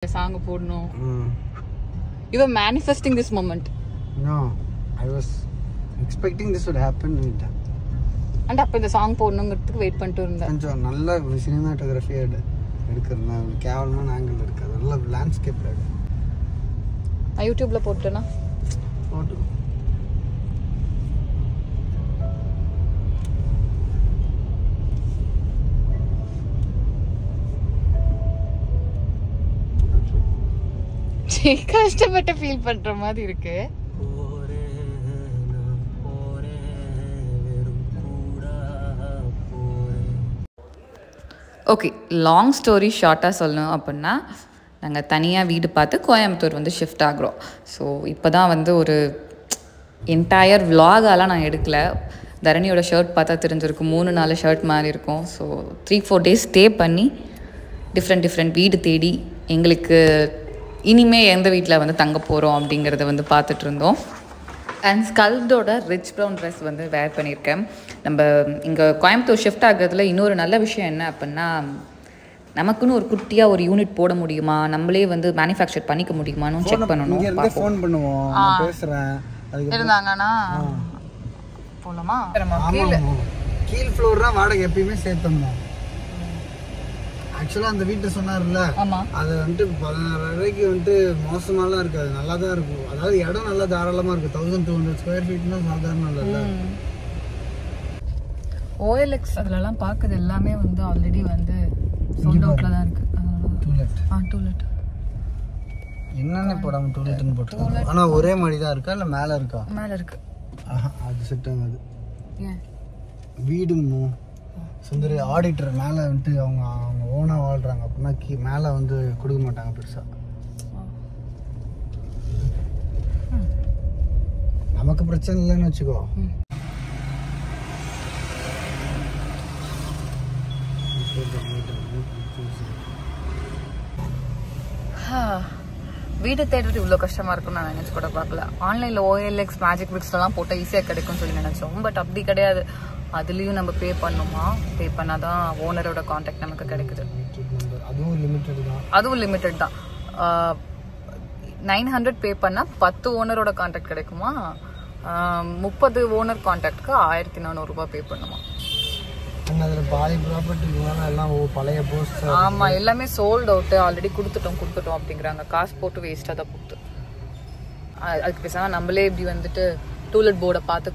song போடணும். You were manifesting this moment. No, I was expecting this would happen. And அப்ப இந்த song போடணும்ங்கிறதுக்கு wait பண்ணிட்டு இருந்தேன். கொஞ்சம் நல்ல சினிமாட்டோகிராஃபி எடுக்கிறேன். கேவலமான ஆங்கிள் இருக்காது. நல்ல லேண்ட்ஸ்கேப் எடு. நான் யூடியூப்ல போட்டேனா? போட்டு. கஷ்டப்பட்டு ஃபீல் பண்ற மாதிரி இருக்கு. ஓகே, லாங் ஸ்டோரி ஷார்ட்டாக சொல்லணும் அப்படின்னா நாங்கள் தனியாக வீடு பார்த்து கோயம்புத்தூர் வந்து ஷிஃப்ட் ஆகிறோம். ஸோ இப்போ தான் வந்து ஒரு என்டையர் விலாகாலாம் நான் எடுக்கலை. தரணியோட ஷர்ட் பார்த்தா தெரிஞ்சிருக்கும், 3-4 ஷர்ட் மாதிரி இருக்கும். ஸோ 3-4 டேஸ் ஸ்டே பண்ணி டிஃப்ரெண்ட் வீடு தேடி எங்களுக்கு இனிமேல் எந்த வீட்டில் வந்து தங்க போகிறோம் அப்படிங்கிறத வந்து பார்த்துட்டு இருந்தோம். அண்ட் ஸ்கல்டோட ரிச் ப்ரௌன் ட்ரெஸ் வந்து வேர் பண்ணியிருக்கேன். நம்ம இங்கே கோயம்புத்தூர் ஷிஃப்ட் ஆகிறதுல இன்னொரு நல்ல விஷயம் என்ன அப்படின்னா, நமக்குன்னு ஒரு குட்டியாக ஒரு யூனிட் போட முடியுமா, நம்மளே வந்து மேனுஃபேக்சர் பண்ணிக்க முடியுமான்னு செக் பண்ணணும். ஃபோன் பண்ணுவோம், பேசுகிறேன் இருந்தாங்கன்னா போகலாமா? கீழ் ஃப்ளோர் தான் வாடகை எப்பயுமே சேர்த்தோம். ஆக்சுவலாக அந்த வீட்டை சொன்னார்ல, அது வந்துட்டு 16,000 வந்துட்டு மோசமாலாம் இருக்காது, நல்லா தான் இருக்கும். அதாவது இடம் நல்லா தாராளமாக இருக்குது. 1200 ஸ்கொயர் ஃபீட்னா சாதாரண இல்லை. OLX அதுலலாம் பார்க்குறது எல்லாமே வந்து ஆல்ரெடி வந்து சோல்ட் அவுட்டில் தான் இருக்குது. டூலெட் என்னென்ன போடாமல் டூலெட்னு போட்டு, ஆனால் ஒரே மாதிரி தான் இருக்கா இல்லை மேலே இருக்கா? மேலே இருக்கு. அது செட் ஆகாது. வீடு சுந்தரி ஆடிட்டர் மேலே வந்துட்டு அவங்க ஓனாக வாழ்கிறாங்க அப்படின்னா மேலே வந்து கொடுக்க மாட்டாங்க பெருசாக. நமக்கு பிரச்சனை இல்லைன்னு வச்சுக்கோ. வீடு தேடுறது இவ்வளோ கஷ்டமாக இருக்கும்னு நான் நினச்சி கூட பார்க்கல. ஆன்லைனில் OLX மேஜிக் பிக்ஸ்லாம் போட்டால் ஈஸியாக கிடைக்கும்னு சொல்லி நினச்சோம். பட் அப்படி கிடையாது. அதுலேயும் நம்ம பே பண்ணணுமா, பே பண்ணாதான் ஓனரோட கான்டாக்ட் நமக்கு கிடைக்குது. அதுவும் லிமிட்டட் தான். 900 பே பண்ணால் 10 ஓனரோட கான்டாக்ட் கிடைக்குமா, 30 ஓனர் கான்டாக்டுக்கு 1400 ரூபாய் பே பண்ணுமா. ஆமா, எல்லாமே சோல்ட் அவுட், ஆல்ரெடி கொடுத்துட்டோம் அப்படிங்கிறாங்க. காசு போட்டு வேஸ்டா தான் போகுது. அதுக்கு பேசாம நம்மளே இப்படி வந்துட்டு டூலெட் போர்டை பார்த்து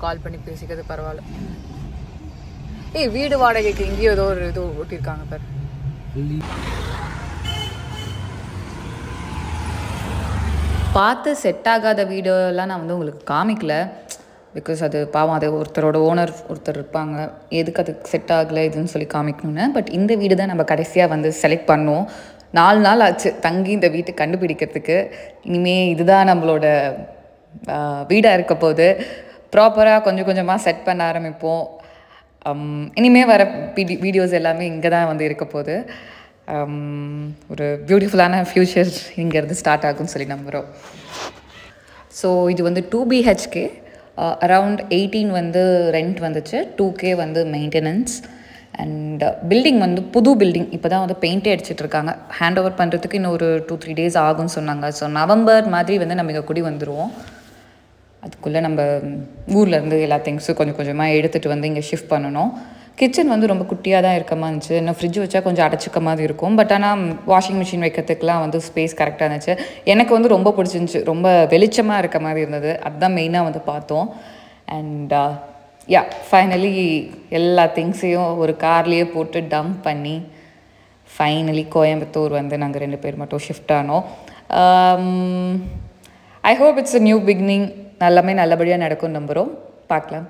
கால் பண்ணி பேசிக்கிறது பரவாயில்ல. ஏய், வீடு வாடகைக்கு இங்கேயோ ஏதோ ஒரு இது ஓட்டிருக்காங்க பாரு. பார்த்து செட் ஆகாத வீடியோலாம் நான் வந்து உங்களுக்கு காமிக்கல. பிகாஸ் அது பாவம், அது ஒருத்தரோட ஓனர் ஒருத்தர் இருப்பாங்க, எதுக்கு அது செட் ஆகலை இதுன்னு சொல்லி காமிக்கணுன்னு. பட் இந்த வீடு தான் நம்ம கடைசியாக வந்து செலக்ட் பண்ணோம். 4 நாள் ஆச்சு தங்கி இந்த வீட்டை கண்டுபிடிக்கிறதுக்கு. இனிமேல் இதுதான் நம்மளோட வீடாக இருக்க போது. ப்ராப்பராக கொஞ்சம் கொஞ்சமாக செட் பண்ண ஆரம்பிப்போம். இனிமேல் வர வீடியோஸ் எல்லாமே இங்கே தான் வந்து இருக்க போது. ஒரு பியூட்டிஃபுல்லான ஃப்யூச்சர் இங்கேருந்து ஸ்டார்ட் ஆகும்னு சொல்லி நம்புகிறோம். ஸோ இது வந்து 2 BHK, அரவுண்ட் 18 வந்து ரெண்ட் வந்துச்சு, 2K வந்து மெயின்டெனன்ஸ். அண்ட் பில்டிங் வந்து புது பில்டிங், இப்போ தான் வந்து பெயிண்டே அடிச்சிட்ருக்காங்க. ஹேண்ட் ஓவர் பண்ணுறதுக்கு இன்னும் ஒரு 2-3 டேஸ் ஆகும்னு சொன்னாங்க. ஸோ நவம்பர் மாதிரி வந்து நம்ம இங்கே குடி வந்துடுவோம். அதுக்குள்ளே நம்ம ஊர்லேருந்து எல்லா திங்ஸும் கொஞ்சம் கொஞ்சமாக எடுத்துகிட்டு வந்து இங்கே ஷிஃப்ட் பண்ணணும். கிச்சன் வந்து ரொம்ப குட்டியாக தான் இருக்க மாதிரி இருந்துச்சு. இன்னும் ஃப்ரிட்ஜ் வச்சா கொஞ்சம் அடைச்சிக்க மாதிரி இருக்கும். பட் ஆனால் வாஷிங் மிஷின் வைக்கிறதுக்குலாம் வந்து ஸ்பேஸ் கரெக்டாக இருந்துச்சு. எனக்கு வந்து ரொம்ப பிடிச்சிருந்துச்சி, ரொம்ப வெளிச்சமாக இருக்க மாதிரி இருந்தது. அதுதான் மெயினாக வந்து பார்த்தோம். அண்ட் ஃபைனலி எல்லா திங்ஸையும் ஒரு கார்லேயே போட்டு டம்ப் பண்ணி ஃபைனலி கோயம்புத்தூர் வந்து நாங்கள் 2 பேர் மட்டும் ஷிஃப்ட் ஆனோம். I hope it's a new beginning. எல்லாமே நல்லபடியாக நடக்கும்னு நம்புகிறோம். பார்க்கலாம்.